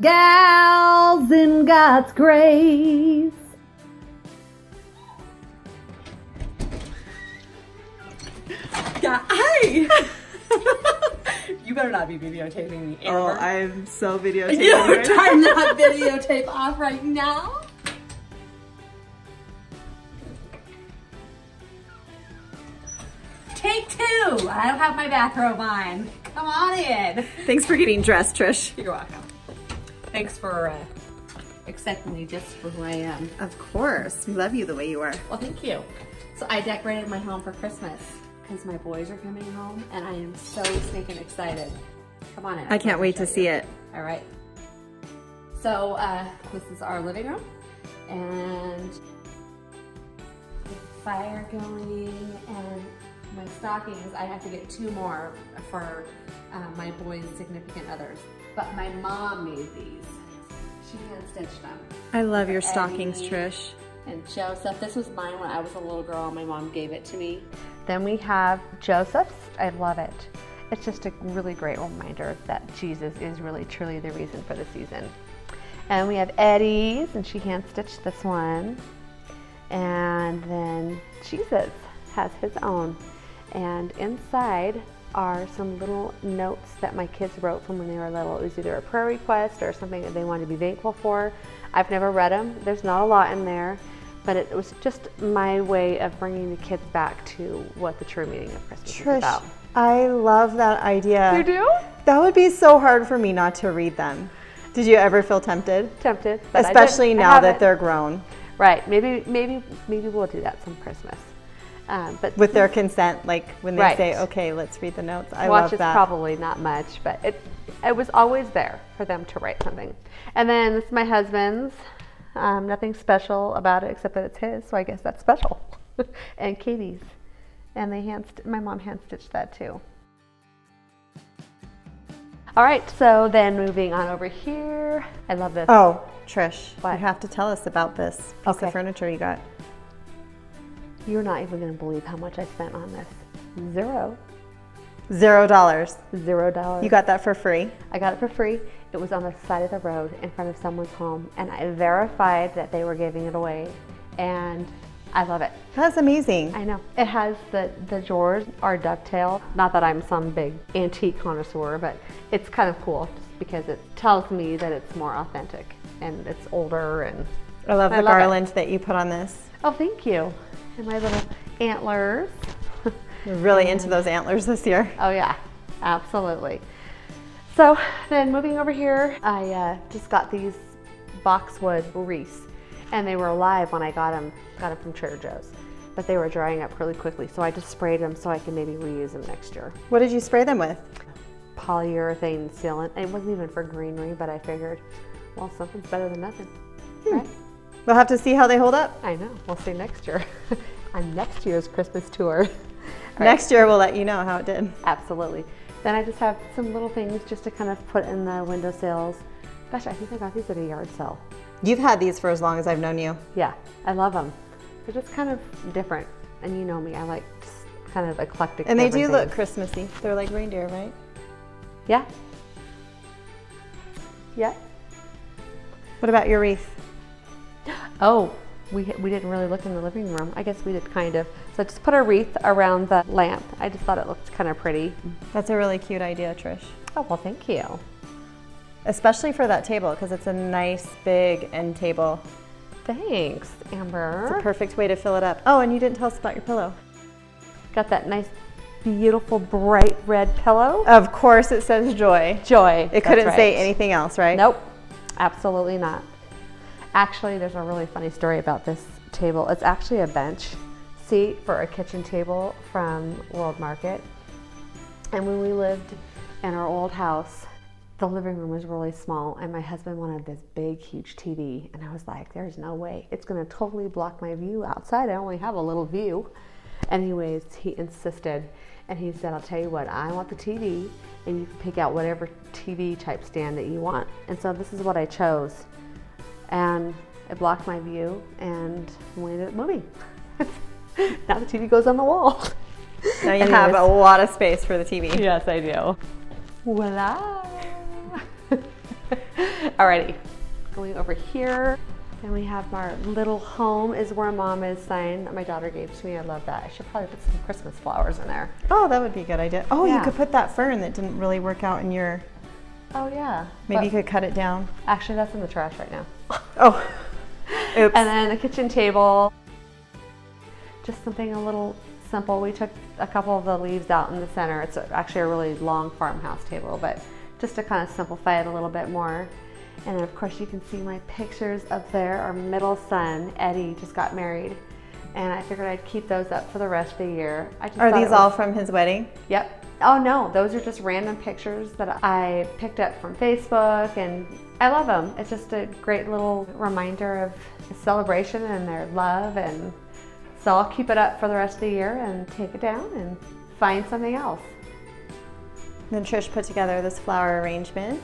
Gals in God's grace. Yeah, hey! You better not be videotaping me, Amber. Oh, I'm so videotaping. You right now. turn that videotape off right now. Take two. I don't have my bathrobe on. Come on in. Thanks for getting dressed, Trish. You're welcome. Thanks for accepting me just for who I am. Of course. We love you the way you are. Well, thank you. So I decorated my home for Christmas because my boys are coming home and I am so stinking excited. Come on in. I can't wait to see it. All right. So this is our living room and the fire going and my stockings. I have to get 2 more for my boys' significant others. But my mom made these. She hand stitched them. I love your Eddie stockings, Trish. And Joseph. This was mine when I was a little girl. My mom gave it to me. Then we have Joseph's. I love it. It's just a really great reminder that Jesus is really truly the reason for the season. And we have Eddie's, and she hand stitched this one. And then Jesus has his own. And inside are some little notes that my kids wrote from when they were little. It was either a prayer request or something that they wanted to be thankful for. I've never read them. There's not a lot in there, but it was just my way of bringing the kids back to what the true meaning of Christmas is about. I love that idea. You do? That would be so hard for me not to read them. Did you ever feel tempted? Tempted, but especially now that they're grown. Right. Maybe we'll do that some Christmas. But with their consent, like when they right. say, "Okay, let's read the notes." I Watch love is that. Probably not much, but it was always there for them to write something. And then this is my husband's. Nothing special about it except that it's his, so I guess that's special. And Katie's, and my mom hand stitched that too. All right, so then moving on over here, I love this. Oh, Trish, what? You have to tell us about this piece of furniture you got. You're not even going to believe how much I spent on this. $0. $0. You got that for free? I got it for free. It was on the side of the road in front of someone's home, and I verified that they were giving it away, and I love it. That's amazing. I know. It has the drawers are dovetail. Not that I'm some big antique connoisseur, but it's kind of cool just because it tells me that it's more authentic and it's older. And I love the garland that you put on this. Oh, thank you. And my little antlers. You're really into those antlers this year. Oh yeah, absolutely. So then moving over here, I just got these boxwood wreaths, and they were alive when I got them from Trader Joe's, but they were drying up really quickly, so I just sprayed them so I can maybe reuse them next year. What did you spray them with? Polyurethane sealant. It wasn't even for greenery, but I figured, well, something's better than nothing, right? We'll have to see how they hold up. I know. We'll see next year on next year's Christmas tour. Next year we'll let you know how it did. Absolutely. Then I just have some little things just to kind of put in the windowsills. Gosh, I think I got these at a yard sale. You've had these for as long as I've known you. Yeah, I love them. They're just kind of different. And you know me, I like kind of eclectic. And they do look Christmassy. They're like reindeer, right? Yeah. Yeah. What about your wreath? Oh, we didn't really look in the living room. I guess we did kind of. So I just put a wreath around the lamp. I just thought it looked kind of pretty. That's a really cute idea, Trish. Oh, well, thank you. Especially for that table, because it's a nice big end table. Thanks, Amber. It's a perfect way to fill it up. Oh, and you didn't tell us about your pillow. Got that nice, beautiful, bright red pillow. Of course it says Joy. Joy. It couldn't say anything else, right? Nope, absolutely not. Actually, there's a really funny story about this table. It's actually a bench seat for a kitchen table from World Market. And when we lived in our old house, the living room was really small, and my husband wanted this big, huge TV. And I was like, there's no way. It's going to totally block my view outside. I only have a little view. Anyways, he insisted, and he said, I'll tell you what, I want the TV, and you can pick out whatever TV type stand that you want. And so this is what I chose. And it blocked my view, and we ended up moving. Now the TV goes on the wall. Now you have a lot of space for the TV. Yes, I do. Voila! Alrighty, going over here. And we have our little home is where Mom is sign that my daughter gave to me. I love that. I should probably put some Christmas flowers in there. Oh, that would be a good idea. Oh, Yeah. you could put that fern that didn't really work out in your... Oh yeah. Maybe you could cut it down. Actually, that's in the trash right now. Oh, oops. And then the kitchen table. Just something a little simple. We took a couple of the leaves out in the center. It's actually a really long farmhouse table, but just to kind of simplify it a little bit more. And then of course you can see my pictures up there. Our middle son, Eddie, just got married. And I figured I'd keep those up for the rest of the year. Are these all from his wedding? Yep. Oh no, those are just random pictures that I picked up from Facebook, and I love them. It's just a great little reminder of the celebration and their love, and so I'll keep it up for the rest of the year and take it down and find something else. Then Trish put together this flower arrangement.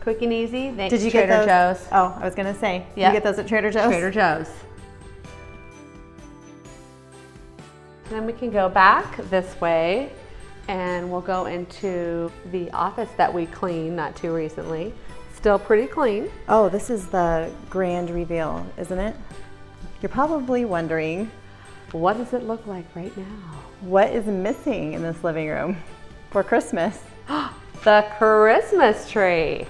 Quick and easy. Thanks, Did you Trader get those? Joe's. Oh, I was gonna say. Yep. You get those at Trader Joe's? Trader Joe's. Then we can go back this way and we'll go into the office that we cleaned not too recently. Still pretty clean. Oh, this is the grand reveal, isn't it? You're probably wondering, What does it look like right now? what is missing in this living room for Christmas? The Christmas tree.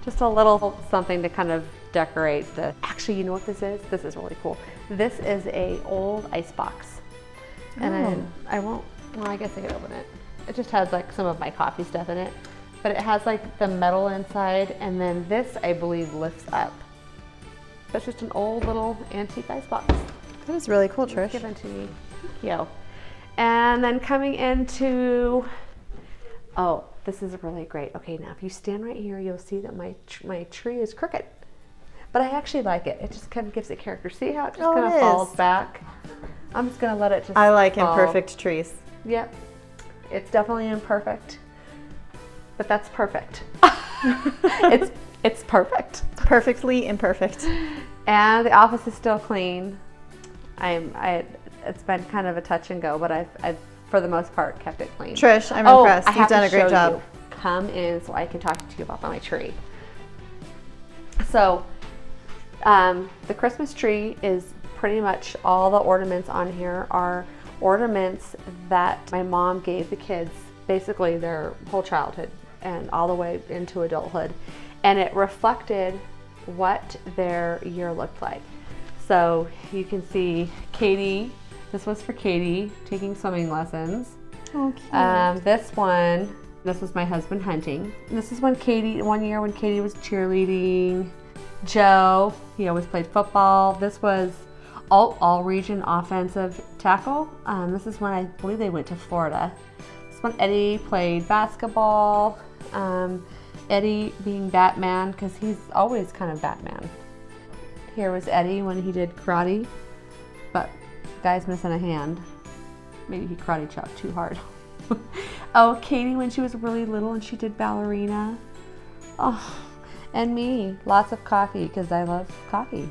Just a little something to kind of decorate the, actually, you know what this is? This is really cool. This is a old ice box. And I won't, well, I guess I could open it. It just has like some of my coffee stuff in it, but it has like the metal inside, and then this, I believe, lifts up. That's just an old little antique ice box. That is really cool, Trish. Given to me. Thank you. And then coming into, oh, this is really great. Okay, now if you stand right here, you'll see that my tree is crooked. But I actually like it. It just kind of gives it character. See how it just kind of falls back? I'm just going to let it just I like fall. imperfect trees. Yep. It's definitely imperfect. But that's perfect. It's perfect. Perfectly imperfect. And the office is still clean. It's been kind of a touch and go, but I've for the most part kept it clean. Trish, I'm impressed. You've done a great job. You. Come in so I can talk to you about my tree. So the Christmas tree is pretty much all the ornaments on here are ornaments that my mom gave the kids basically their whole childhood and all the way into adulthood, and it reflected what their year looked like. So you can see Katie, this was for Katie taking swimming lessons. Oh, cute. This was my husband hunting. This is one year when Katie was cheerleading. Joe, he always played football. This was all region offensive tackle. This is when I believe they went to Florida. This one Eddie played basketball. Eddie being Batman, because he's always kind of Batman. Here was Eddie when he did karate, but the guy's missing a hand. Maybe he karate chopped too hard. Oh, Katie when she was really little and she did ballerina. Oh, and me, lots of coffee because I love coffee.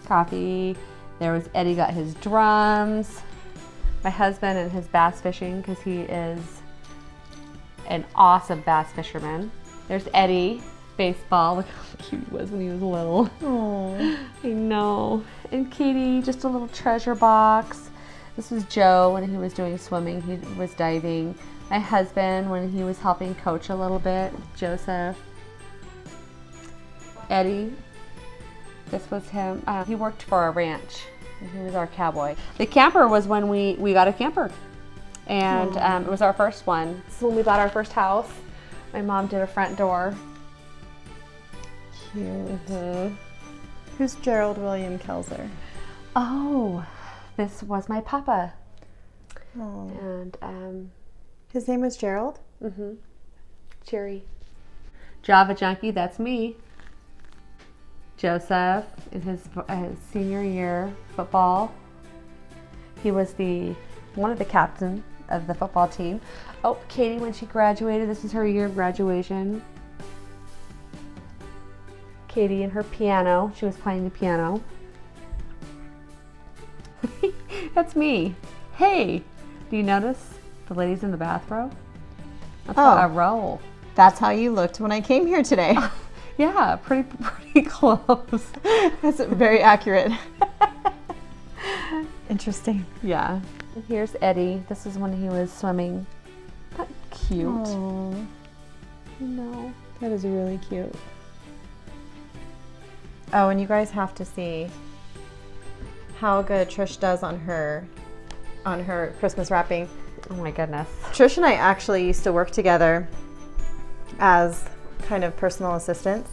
Coffee. There was Eddie got his drums. My husband and his bass fishing because he is an awesome bass fisherman. There's Eddie, baseball. Look how cute he was when he was little. Oh, I know. And Katie, just a little treasure box. This was Joe when he was doing swimming. He was diving. My husband when he was helping coach a little bit. Joseph. Eddie. This was him. He worked for a ranch. He was our cowboy. The camper was when we got a camper. And it was our first one. So when we bought our first house, my mom did a front door. cute. Mm-hmm. Who's Gerald William Kelzer? Oh, this was my papa. Oh. And His name was Gerald? mm-hmm. Cherry. Java Junkie, that's me. Joseph in his senior year football. He was one of the captain of the football team. Oh, Katie when she graduated, this is her year of graduation. Katie and her piano, she was playing the piano. That's me. Hey, do you notice the ladies in the bathrobe? That's Oh. a roll. That's how you looked when I came here today. Yeah, pretty close. That's very accurate. Interesting. Yeah. And here's Eddie. This is when he was swimming. Isn't that cute? Oh, No. that is really cute. Oh, and you guys have to see how good Trish does on her Christmas wrapping. Oh my goodness. Trish and I actually used to work together as kind of personal assistants,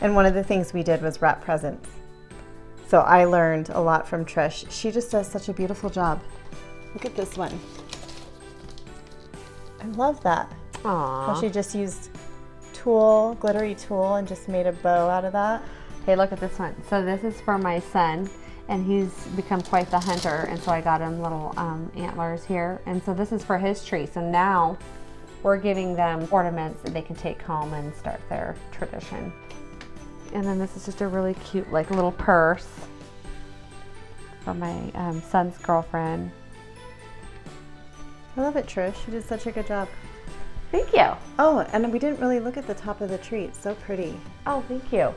and one of the things we did was wrap presents. So I learned a lot from Trish. She just does such a beautiful job. Look at this one. I love that. Aww. How she just used tulle, glittery tulle, and just made a bow out of that. Hey, look at this one. So this is for my son, and he's become quite the hunter, and so I got him little antlers here. And so this is for his tree. So now we're giving them ornaments that they can take home and start their tradition. And then this is just a really cute, like, little purse for my son's girlfriend. I love it, Trish. You did such a good job. Thank you. Oh, and we didn't really look at the top of the tree. It's so pretty. Oh, thank you.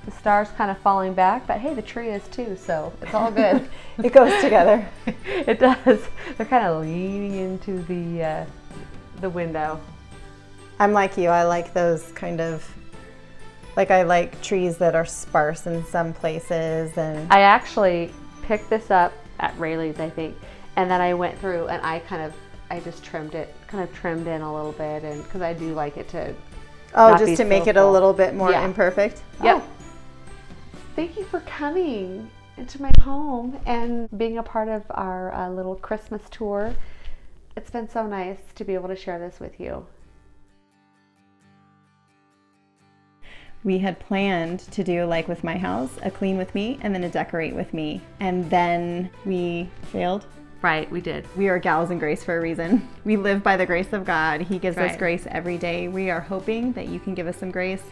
The star's kind of falling back, but hey, the tree is too, so it's all good. It goes together. It does. They're kind of leaning into the window. I'm like you. I like those kind of, like, I like trees that are sparse in some places. And I actually picked this up at Rayleigh's, I think, and then I went through and I just trimmed it, kind of trimmed in a little bit, and because I do like it to not just be to make so it a full. little bit more Yeah. imperfect. Yep. Oh. Thank you for coming into my home and being a part of our little Christmas tour. It's been so nice to be able to share this with you. We had planned to do, like with my house, a clean with me and then a decorate with me. And then we failed. Right, we did. We are gals in grace for a reason. We live by the grace of God. He gives us Right. grace every day. We are hoping that you can give us some grace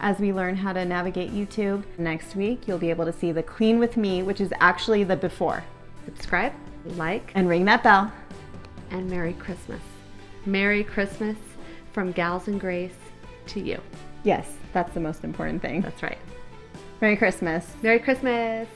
as we learn how to navigate YouTube. Next week, you'll be able to see the clean with me, which is actually the before. Subscribe, like, And ring that bell. and Merry Christmas. Merry Christmas from Gals in Grace to you. Yes, that's the most important thing. That's right. Merry Christmas. Merry Christmas.